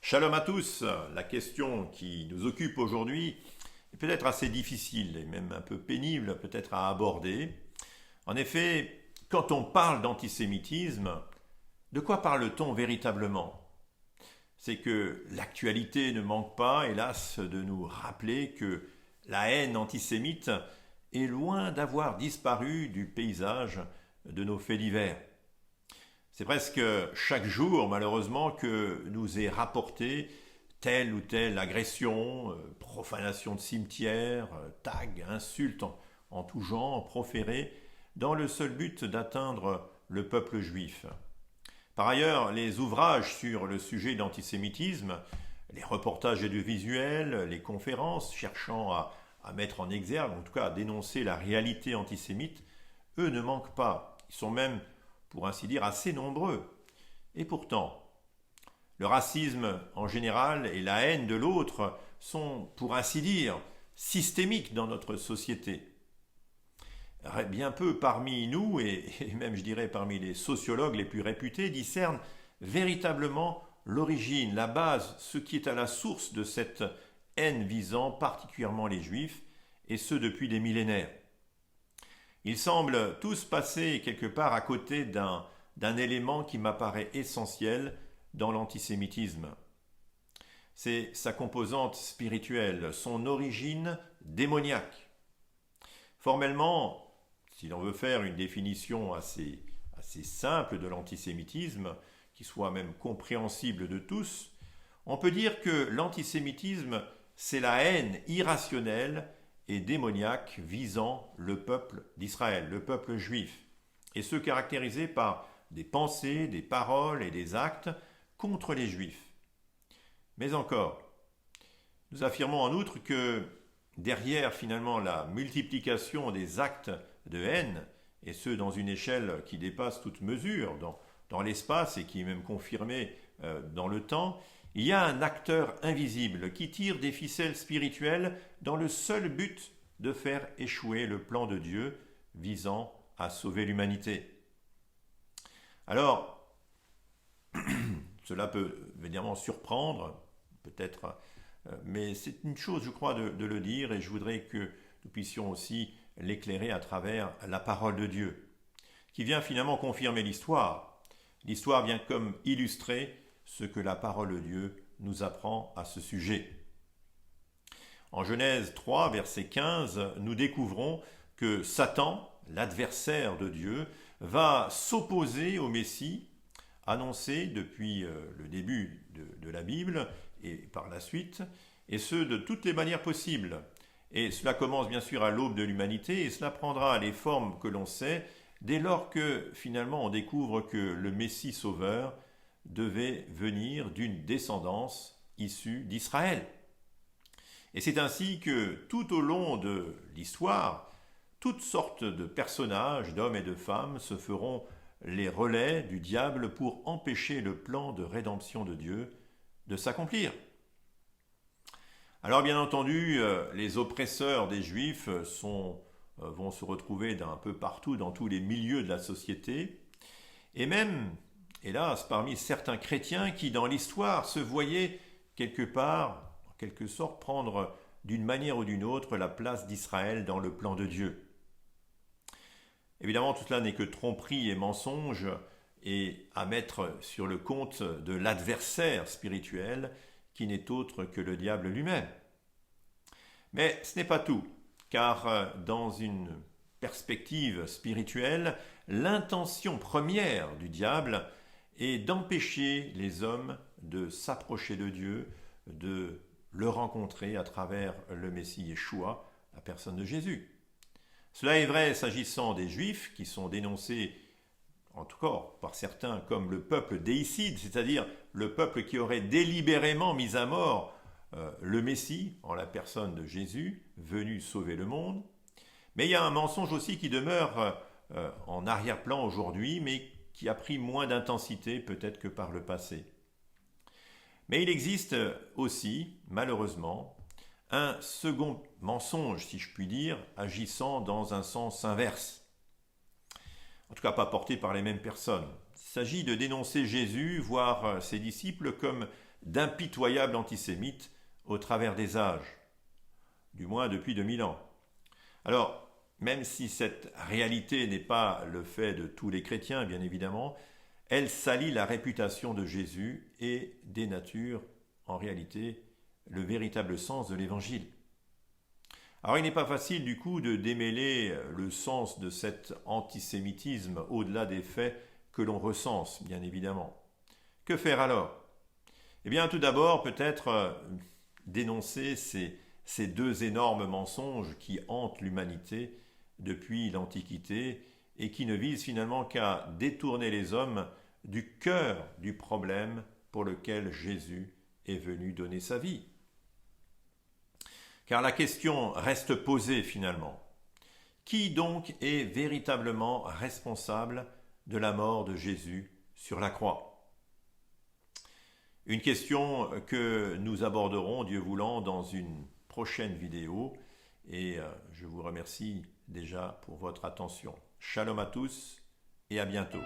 Shalom à tous. La question qui nous occupe aujourd'hui est peut-être assez difficile et même un peu pénible peut-être à aborder. En effet, quand on parle d'antisémitisme, de quoi parle-t-on véritablement? C'est que l'actualité ne manque pas, hélas, de nous rappeler que la haine antisémite est loin d'avoir disparu du paysage de nos faits divers. C'est presque chaque jour, malheureusement, que nous est rapporté telle ou telle agression, profanation de cimetières, tags, insultes en tout genre proférés dans le seul but d'atteindre le peuple juif. Par ailleurs, les ouvrages sur le sujet d'antisémitisme, les reportages audiovisuels, les conférences cherchant à mettre en exergue, en tout cas à dénoncer la réalité antisémite, eux ne manquent pas. Ils sont même, pour ainsi dire, assez nombreux. Et pourtant, le racisme en général et la haine de l'autre sont, pour ainsi dire, systémiques dans notre société. Bien peu parmi nous, et même je dirais parmi les sociologues les plus réputés, discernent véritablement l'origine, la base, ce qui est à la source de cette haine visant particulièrement les juifs, et ce depuis des millénaires. Ils semblent tous passer quelque part à côté d'un élément qui m'apparaît essentiel dans l'antisémitisme. C'est sa composante spirituelle, son origine démoniaque. Formellement, si l'on veut faire une définition assez simple de l'antisémitisme, qui soit même compréhensible de tous, on peut dire que l'antisémitisme, c'est la haine irrationnelle et démoniaque visant le peuple d'Israël, le peuple juif, et ce caractérisé par des pensées, des paroles et des actes contre les juifs. Mais encore, nous affirmons en outre que derrière finalement la multiplication des actes de haine, et ce dans une échelle qui dépasse toute mesure dans l'espace et qui est même confirmée dans le temps, il y a un acteur invisible qui tire des ficelles spirituelles dans le seul but de faire échouer le plan de Dieu visant à sauver l'humanité. Alors, cela peut évidemment surprendre, peut-être, mais c'est une chose, je crois, de le dire, et je voudrais que nous puissions aussi l'éclairer à travers la parole de Dieu, qui vient finalement confirmer l'histoire. L'histoire vient comme illustrer ce que la parole de Dieu nous apprend à ce sujet. En Genèse 3, verset 15, nous découvrons que Satan, l'adversaire de Dieu, va s'opposer au Messie, annoncé depuis le début de la Bible et par la suite, et ce de toutes les manières possibles. Et cela commence bien sûr à l'aube de l'humanité, et cela prendra les formes que l'on sait dès lors que finalement on découvre que le Messie sauveur devait venir d'une descendance issue d'Israël. Et c'est ainsi que tout au long de l'histoire, toutes sortes de personnages, d'hommes et de femmes, se feront les relais du diable pour empêcher le plan de rédemption de Dieu de s'accomplir. Alors bien entendu, les oppresseurs des Juifs vont se retrouver d'un peu partout dans tous les milieux de la société, et même, hélas, parmi certains chrétiens qui dans l'histoire se voyaient quelque part, en quelque sorte, prendre d'une manière ou d'une autre la place d'Israël dans le plan de Dieu. Évidemment, tout cela n'est que tromperie et mensonge, et à mettre sur le compte de l'adversaire spirituel qui n'est autre que le diable lui-même. Mais ce n'est pas tout, car dans une perspective spirituelle, l'intention première du diable est d'empêcher les hommes de s'approcher de Dieu, de le rencontrer à travers le Messie Yeshua, la personne de Jésus. Cela est vrai s'agissant des Juifs qui sont dénoncés, en tout cas par certains, comme le peuple déicide, c'est-à-dire le peuple qui aurait délibérément mis à mort le Messie, en la personne de Jésus, venu sauver le monde. Mais il y a un mensonge aussi qui demeure en arrière-plan aujourd'hui, mais qui a pris moins d'intensité peut-être que par le passé. Mais il existe aussi, malheureusement, un second mensonge, si je puis dire, agissant dans un sens inverse. En tout cas, pas porté par les mêmes personnes. Il s'agit de dénoncer Jésus, voire ses disciples, comme d'impitoyables antisémites au travers des âges, du moins depuis 2000 ans. Alors, même si cette réalité n'est pas le fait de tous les chrétiens, bien évidemment, elle salit la réputation de Jésus et dénature, en réalité, le véritable sens de l'Évangile. Alors il n'est pas facile du coup de démêler le sens de cet antisémitisme au-delà des faits que l'on recense, bien évidemment. Que faire alors? Eh bien tout d'abord peut-être dénoncer ces deux énormes mensonges qui hantent l'humanité depuis l'Antiquité et qui ne visent finalement qu'à détourner les hommes du cœur du problème pour lequel Jésus est venu donner sa vie. Car la question reste posée finalement. Qui donc est véritablement responsable de la mort de Jésus sur la croix? Une question que nous aborderons, Dieu voulant, dans une prochaine vidéo. Et je vous remercie déjà pour votre attention. Shalom à tous et à bientôt.